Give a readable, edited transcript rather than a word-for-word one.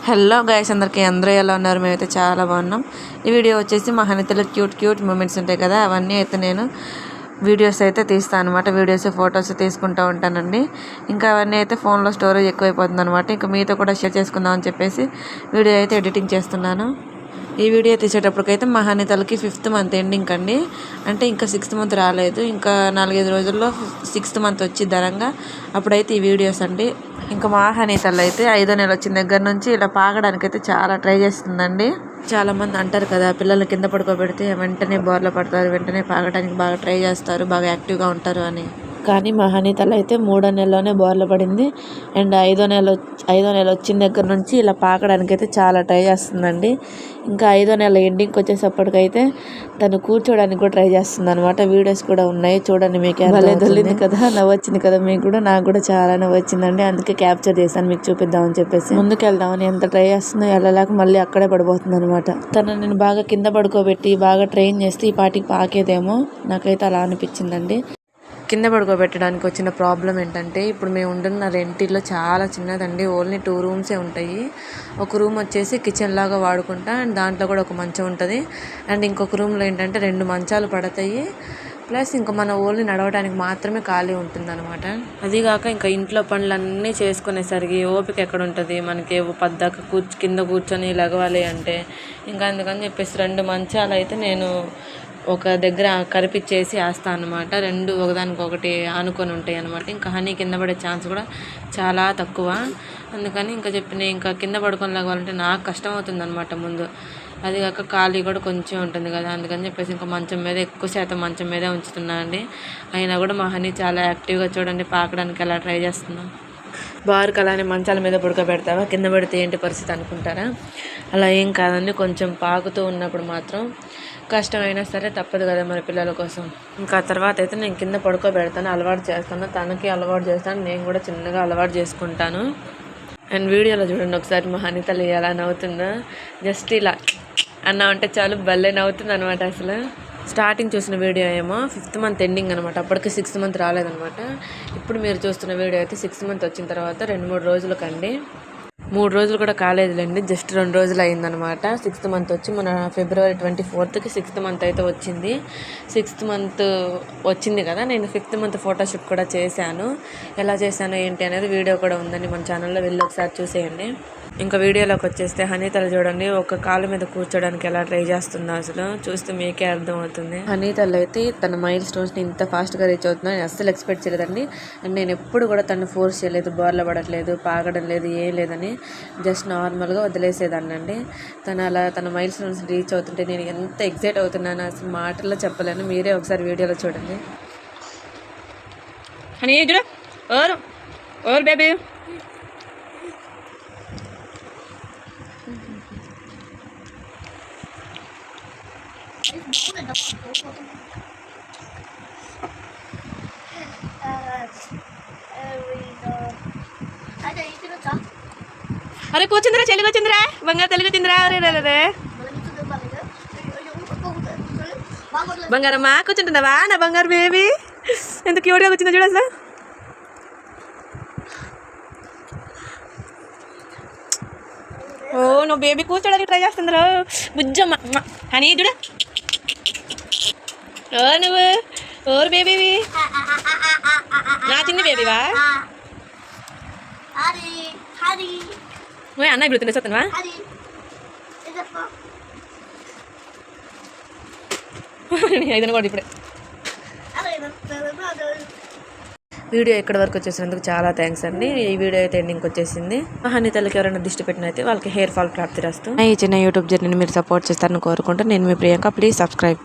Hello guys, అందరికీ అందరూ ఎలా ఉన్నారు? మేమైతే చాలా బాగున్నాం. ఈ వీడియో వచ్చేసి మా హనీతలో క్యూట్ మూమెంట్స్ ఉంటాయి కదా, అవన్నీ అయితే నేను వీడియోస్ అయితే తీస్తాను అనమాట. వీడియోస్ ఫొటోస్ తీసుకుంటూ ఉంటానండి. ఇంకా అవన్నీ అయితే ఫోన్లో స్టోరేజ్ ఎక్కువైపోతుంది అనమాట. ఇంకా మీతో కూడా షేర్ చేసుకుందాం అని చెప్పేసి వీడియో అయితే ఎడిటింగ్ చేస్తున్నాను. ఈ వీడియో తీసేటప్పటికైతే మా హనీతలకి 5th మంత్ ఎండింగ్ అండి. అంటే ఇంకా 6th మంత్ రాలేదు. ఇంకా 4-5 రోజుల్లో 6th మంత్ వచ్చి ధరంగా అప్పుడైతే ఈ వీడియోస్ అండి. ఇంకా మా హనీతల్ అయితే 5వ నెల వచ్చిన దగ్గర నుంచి ఇలా పాకడానికైతే చాలా ట్రై చేస్తుందండి. చాలామంది అంటారు కదా, పిల్లల్ని కింద పడుకోబెడితే వెంటనే బోర్ల పడతారు, వెంటనే పాకడానికి బాగా ట్రై చేస్తారు, బాగా యాక్టివ్గా ఉంటారు అని. కానీ మా హనీతల అయితే 3వ నెలలోనే బోర్ల పడింది. అండ్ 5వ నెల వచ్చిన దగ్గర నుంచి ఇలా పాకడానికి అయితే చాలా ట్రై చేస్తుందండి. ఇంకా 5వ నెల ఎండింగ్కి వచ్చేసప్పటికైతే తను కూర్చోడానికి కూడా ట్రై చేస్తుంది అనమాట. వీడియోస్ కూడా ఉన్నాయి చూడండి, మీకు భలే దొల్లింది కదా, నవ్వొచ్చింది కదా మీకు కూడా. నాకు కూడా చాలా నవ్వొచ్చిందండి. అందుకే క్యాప్చర్ చేశాను మీకు చూపిద్దామని చెప్పేసి. ముందుకు వెళ్దామని ఎంత ట్రై చేస్తుందో వెళ్ళలేక మళ్ళీ అక్కడే పడిపోతుంది అనమాట. తను నేను బాగా కింద పడుకోబెట్టి బాగా ట్రైన్ చేస్తే ఈ పాటికి పాకేదేమో, నాకైతే అలా అనిపించిందండి. కింద పడుకోబెట్టడానికి వచ్చిన ప్రాబ్లం ఏంటంటే, ఇప్పుడు మేము ఉంటున్న రెంటిల్లో చాలా చిన్నదండి. ఓన్లీ 2 రూమ్సే ఉంటాయి. ఒక రూమ్ వచ్చేసి కిచెన్ లాగా వాడుకుంటా, అండ్ దాంట్లో కూడా ఒక మంచం ఉంటుంది. అండ్ ఇంకొక రూమ్లో ఏంటంటే 2 మంచాలు పడతాయి. ప్లస్ ఇంకా మన ఓన్లీ నడవడానికి మాత్రమే ఖాళీ ఉంటుంది అనమాట. అదిగాక ఇంకా ఇంట్లో పనులన్నీ చేసుకునేసరికి ఓపిక ఎక్కడ ఉంటుంది మనకి. పద్దాక కింద కూర్చొని లెగవాలి అంటే ఇంకా అందుకని చెప్పేసి 2 మంచాలు అయితే నేను ఒక దగ్గర కరిపిచ్చేసి వేస్తాను అనమాట. 2 ఒకదానికొకటి ఆనుకొని ఉంటాయి అనమాట. ఇంకా హనీ కింద పడే ఛాన్స్ కూడా చాలా తక్కువ. అందుకని ఇంకా కింద పడుకొని లేవాలంటే నాకు కష్టం అవుతుంది అనమాట ముందు. అదిగాక ఖాళీ కూడా కొంచెం ఉంటుంది కదా, అందుకని చెప్పేసి ఇంకా మంచం మీద ఎక్కువ శాతం మంచం మీదే ఉంచుతున్నాను అండి. అయినా కూడా మా హనీ చాలా యాక్టివ్గా చూడండి పాకడానికి ఎలా ట్రై చేస్తున్నాం. బారుకు అలానే మంచాల మీద పడుకోబెడతావా, కింద పడితే ఏంటి పరిస్థితి అనుకుంటారా? అలా ఏం కాదండి. కొంచెం పాకుతూ ఉన్నప్పుడు మాత్రం కష్టమైనా సరే తప్పదు కదా మన పిల్లల కోసం. ఇంకా తర్వాత అయితే నేను కింద పడుకోబెడతాను, అలవాటు చేస్తాను, తనకి అలవాటు చేస్తాను, నేను కూడా చిన్నగా అలవాటు చేసుకుంటాను. అండ్ వీడియోలో చూడండి ఒకసారి మా హనీతల్లి ఎలా నవ్వుతుందో. జస్ట్ ఇలా అన్నా అంటే చాలు భలే నవ్వుతుంది అనమాట. అసలు స్టార్టింగ్ చూసిన వీడియో ఏమో 5th మంత్ ఎండింగ్ అనమాట. అప్పటికి 6th మంత్ రాలేదనమాట. ఇప్పుడు మీరు చూస్తున్న వీడియో అయితే 6th మంత్ వచ్చిన తర్వాత 2-3 రోజులకండి. 3 రోజులు కూడా కాలేదులేండి, జస్ట్ 2 రోజులు అయిందనమాట. 6th మంత్ వచ్చి మన February 24th 6th మంత్ అయితే వచ్చింది. 6th మంత్ వచ్చింది కదా, నేను 5th మంత్ ఫోటోషూట్ కూడా చేశాను. ఎలా చేశాను ఏంటి అనేది వీడియో కూడా ఉందండి మన ఛానల్లో, వెళ్ళి ఒకసారి చూసేయండి. ఇంకా వీడియోలోకి వచ్చేస్తే హనీతలు చూడండి ఒక కాలు మీద కూర్చోడానికి ఎలా ట్రై చేస్తుందో అసలు చూస్తే మీకే అర్థమవుతుంది. హనీతలు అయితే తన మైల్ స్టోన్స్ని ఇంత ఫాస్ట్గా రీచ్ అవుతుందని అస్సలు ఎక్స్పెక్ట్ చేయలేదండి. అండ్ నేను ఎప్పుడు కూడా తను ఫోర్స్ చేయలేదు, బోర్ల పడట్లేదు, పాకడం లేదు, ఏం లేదని జస్ట్ నార్మల్గా వదిలేసేదాన్ని అండి. తన మైల్ స్టోన్స్ రీచ్ అవుతుంటే నేను ఎంత ఎక్సైట్ అవుతున్నాను అసలు మాటల్లో చెప్పలేను. మీరే ఒకసారి వీడియోలో చూడండి. హనీ చూడు, ఓర్ బేబీ అరే కూర్చుందిరా, చెల్లికి వచ్చిందిరా, బంగారు తెలుగు వచ్చిందిరా. అరే బంగారమ్మా కూర్చుంటున్నావా నా బంగారు బేబీ? ఎంత క్యూట్గా వచ్చిందో చూడ అసలు. ఓ నువ్వు బేబీ కూర్చోడానికి ట్రై చేస్తుందిరా బుజ్జమ్మ. హనీ చూడ, ఓ నువ్వు ఓరు బేబీవి, నా చిన్న బేబీవా? అన్న ఇప్పుడు తినేస్తున్నావా? ఐదన కూడా ఇప్పుడే. వీడియో ఎక్కడి వరకు వచ్చేసినందుకు చాలా థ్యాంక్స్ అండి. ఈ వీడియో అయితే ఎండింగ్కి వచ్చేసింది. హనీతలకి ఎవరైనా దిష్టి పెట్టినైతే వాళ్ళకి హెయిర్ ఫాల్ ప్రాప్తి రాస్తూ ఈ చిన్న యూట్యూబ్ జర్నీని మీరు సపోర్ట్ చేస్తారని కోరుకుంటూ నేను మీ ప్రియాంక. Please subscribe.